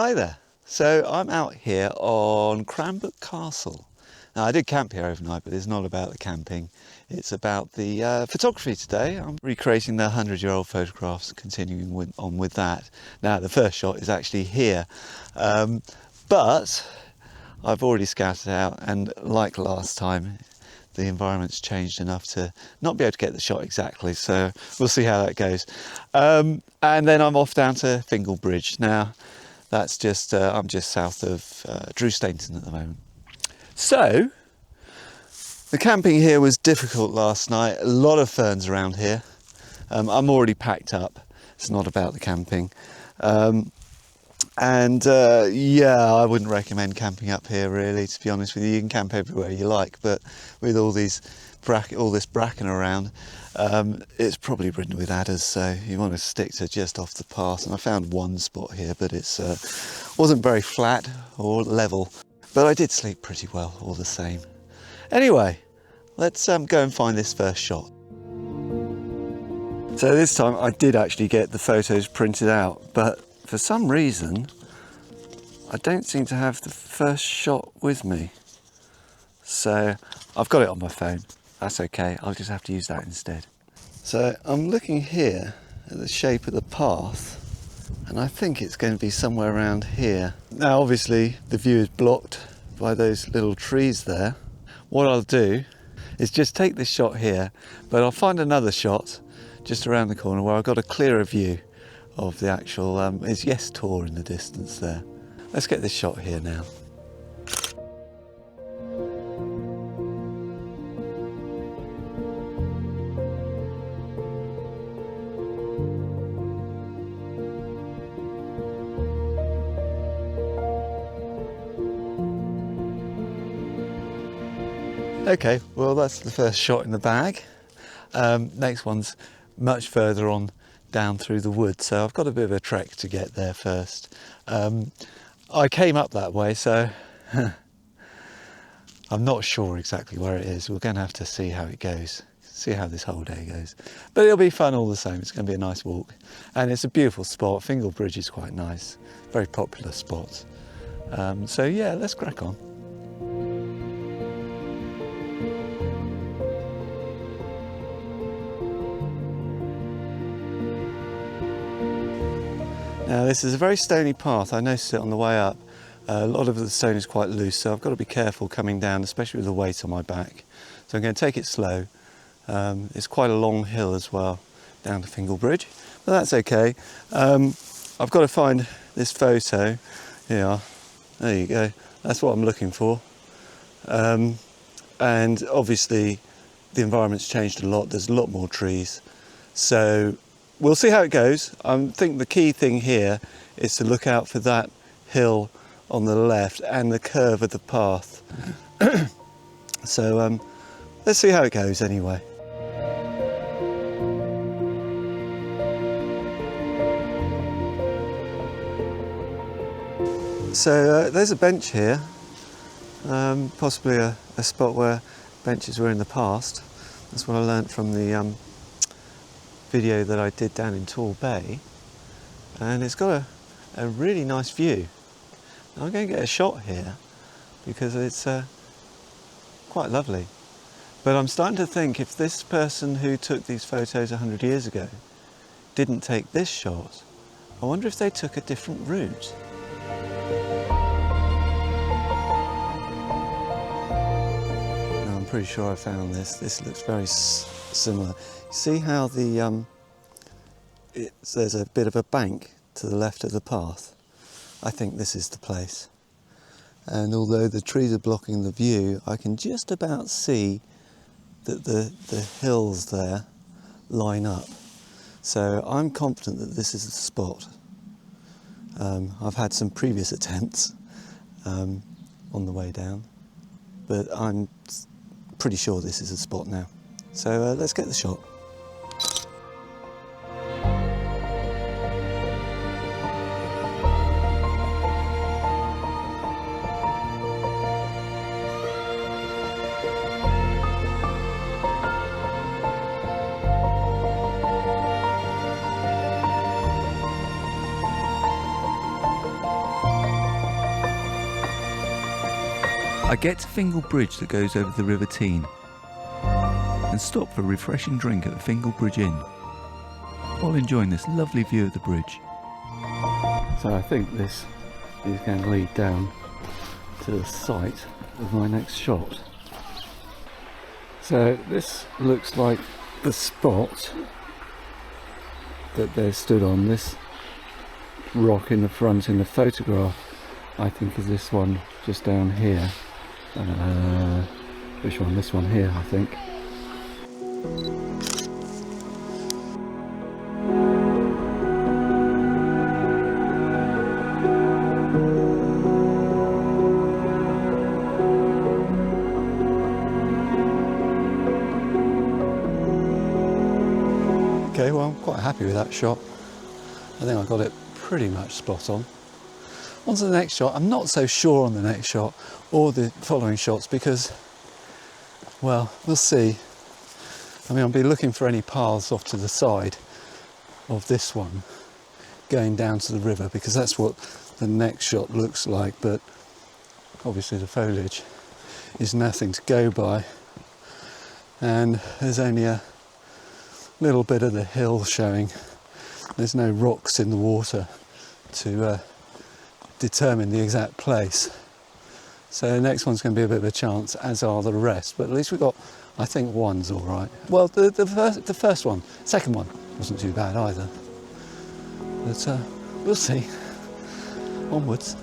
Hi there. So I'm out here on Cranbrook Castle. Now I did camp here overnight, but it's not about the camping. It's about the photography today. I'm recreating the 100-year-old photographs, continuing on with that. Now the first shot is actually here, but I've already scouted out, and like last time, the environment's changed enough to not be able to get the shot exactly, so we'll see how that goes. And then I'm off down to Fingal Bridge. Now that's just, I'm just south of Drew Stainton at the moment. So, the camping here was difficult last night. A lot of ferns around here. I'm already packed up. It's not about the camping. Yeah, I wouldn't recommend camping up here really, to be honest with you. You can camp everywhere you like, but with all this bracken around, it's probably ridden with adders, so you want to stick to just off the path. And I found one spot here, but it's wasn't very flat or level, but I did sleep pretty well all the same. Anyway, let's go and find this first shot. So this time I did actually get the photos printed out, but for some reason I don't seem to have the first shot with me. So I've got it on my phone. That's okay, I'll just have to use that instead. So I'm looking here at the shape of the path, and I think it's going to be somewhere around here. Now obviously the view is blocked by those little trees there. What I'll do is just take this shot here, but I'll find another shot just around the corner where I've got a clearer view of the actual, is Yes Tor in the distance there. Let's get this shot here now. Okay, well that's the first shot in the bag. Next one's much further on down through the woods, so I've got a bit of a trek to get there first. I came up that way, so I'm not sure exactly where it is. We're going to have to see how it goes, see how this whole day goes. But it'll be fun all the same. It's going to be a nice walk, and it's a beautiful spot. Fingal Bridge is quite nice, very popular spot. So yeah, let's crack on. Now this is a very stony path. I noticed it on the way up. A lot of the stone is quite loose, so I've got to be careful coming down, especially with the weight on my back. So I'm going to take it slow. It's quite a long hill as well, down to Fingal Bridge, but that's okay. I've got to find this photo. Here you are. There you go. That's what I'm looking for. And obviously the environment's changed a lot. There's a lot more trees. So we'll see how it goes. I think the key thing here is to look out for that hill on the left and the curve of the path. So let's see how it goes anyway. So there's a bench here, possibly a spot where benches were in the past. That's what I learnt from the video that I did down in Tall Bay, and it's got a really nice view. Now I'm going to get a shot here because it's quite lovely, but I'm starting to think if this person who took these photos 100 years ago didn't take this shot, I wonder if they took a different route. Now I'm pretty sure I found this. This looks very similar. See how the there's a bit of a bank to the left of the path? I think this is the place. And although the trees are blocking the view, I can just about see that the hills there line up. So I'm confident that this is the spot. I've had some previous attempts on the way down, but I'm pretty sure this is the spot now. So let's get the shot. I get to Fingal Bridge that goes over the River Teign and stop for a refreshing drink at the Fingal Bridge Inn while enjoying this lovely view of the bridge. So I think this is going to lead down to the site of my next shot. So this looks like the spot that they're stood on. This rock in the front in the photograph, I think, is this one just down here. Which one? This one here, I think. Okay, well, I'm quite happy with that shot. I think I got it pretty much spot on. On to the next shot. I'm not so sure on the next shot or the following shots because, well, we'll see. I mean, I'll be looking for any paths off to the side of this one going down to the river, because that's what the next shot looks like, but obviously the foliage is nothing to go by, and there's only a little bit of the hill showing. There's no rocks in the water to determine the exact place. So the next one's going to be a bit of a chance, as are the rest, but at least we got, I think, one's all right. Well, the first one, second one wasn't too bad either, but we'll see. Onwards.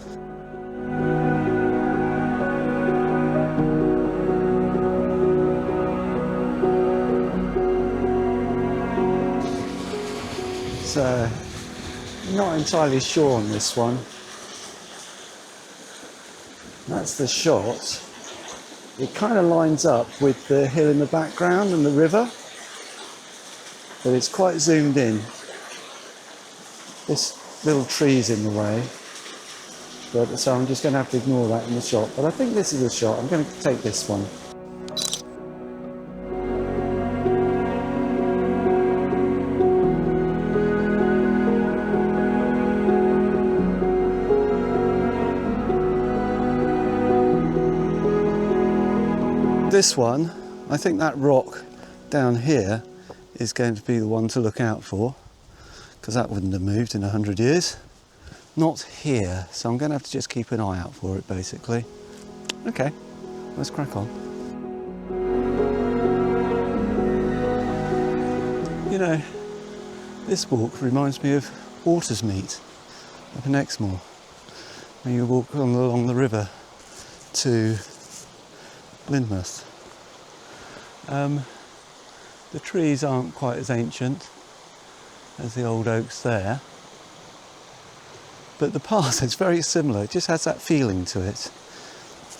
So, not entirely sure on this one. That's the shot. It kind of lines up with the hill in the background and the river, but it's quite zoomed in. This little tree's in the way, but so I'm just going to have to ignore that in the shot. But I think this is the shot. I'm going to take this one. This one, I think that rock down here is going to be the one to look out for, because that wouldn't have moved in 100 years. Not here, so I'm going to have to just keep an eye out for it, basically. Okay, let's crack on. You know, this walk reminds me of Watersmeet up in Exmoor, when you walk along the river to Lynmouth. The trees aren't quite as ancient as the old oaks there, but the path is very similar. It just has that feeling to it,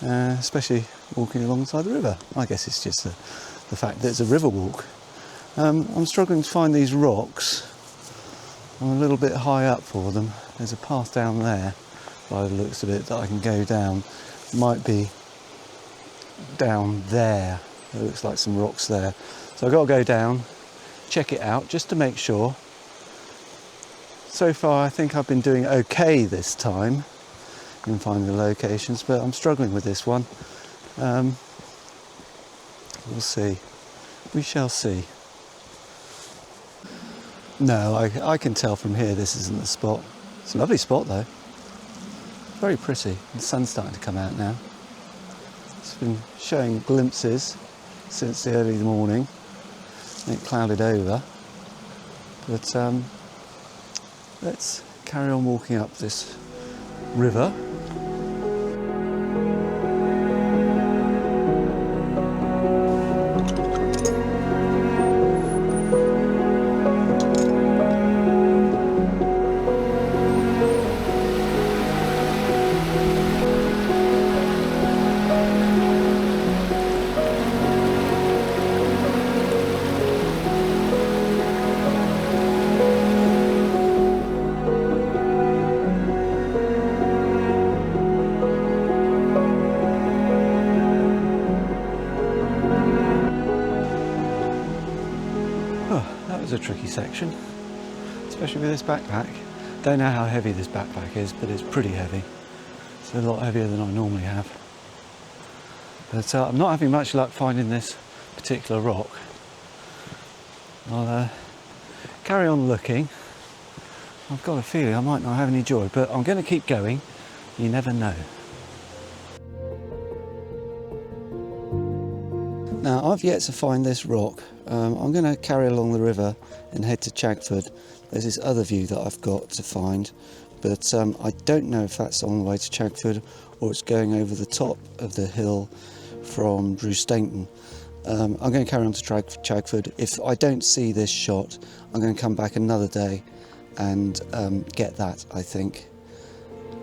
especially walking alongside the river. I guess it's just the fact that it's a river walk. I'm struggling to find these rocks. I'm a little bit high up for them. There's a path down there, by the looks of it, that I can go down. Might be down there. It looks like some rocks there. So I've got to go down, check it out, just to make sure. So far I think I've been doing okay this time in finding the locations, but I'm struggling with this one. We'll see. We shall see. No, I can tell from here this isn't the spot. It's a lovely spot though. Very pretty. The sun's starting to come out now. It's been showing glimpses since the early morning. It clouded over, but let's carry on walking up this river. A tricky section, especially with this backpack. Don't know how heavy this backpack is, but it's pretty heavy. It's a lot heavier than I normally have. But I'm not having much luck finding this particular rock. I'll carry on looking. I've got a feeling I might not have any joy, but I'm going to keep going. You never know. Now, I've yet to find this rock. I'm going to carry along the river and head to Chagford. There's this other view that I've got to find, but I don't know if that's on the way to Chagford or it's going over the top of the hill from Drew Stainton. I'm going to carry on to Chagford. If I don't see this shot, I'm going to come back another day and get that, I think.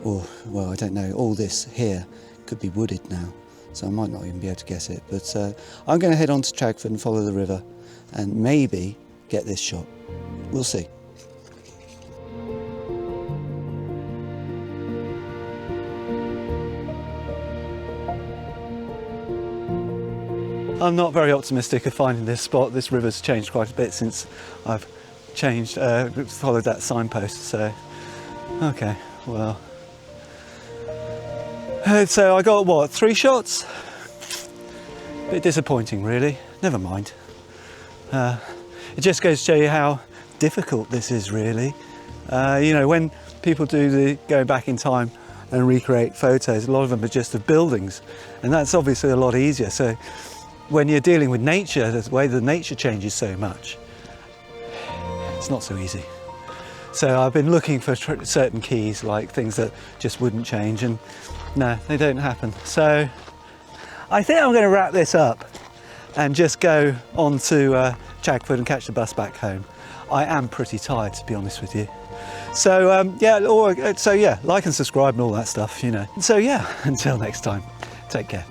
Or, well, I don't know, all this here could be wooded now, so I might not even be able to get it. But I'm going to head on to Chagford and follow the river and maybe get this shot. We'll see. I'm not very optimistic of finding this spot. This river's changed quite a bit since I've followed that signpost, so okay, well. So I got, what, 3 shots? Bit disappointing, really. Never mind. It just goes to show you how difficult this is, really. You know, when people do the going back in time and recreate photos, a lot of them are just of buildings, and that's obviously a lot easier. So when you're dealing with nature, the way the nature changes so much, it's not so easy. So I've been looking for certain keys, like things that just wouldn't change, and no, they don't happen. So I think I'm going to wrap this up and just go on to Chagford and catch the bus back home. I am pretty tired, to be honest with you. So yeah, like and subscribe and all that stuff, you know. So yeah, until next time, take care.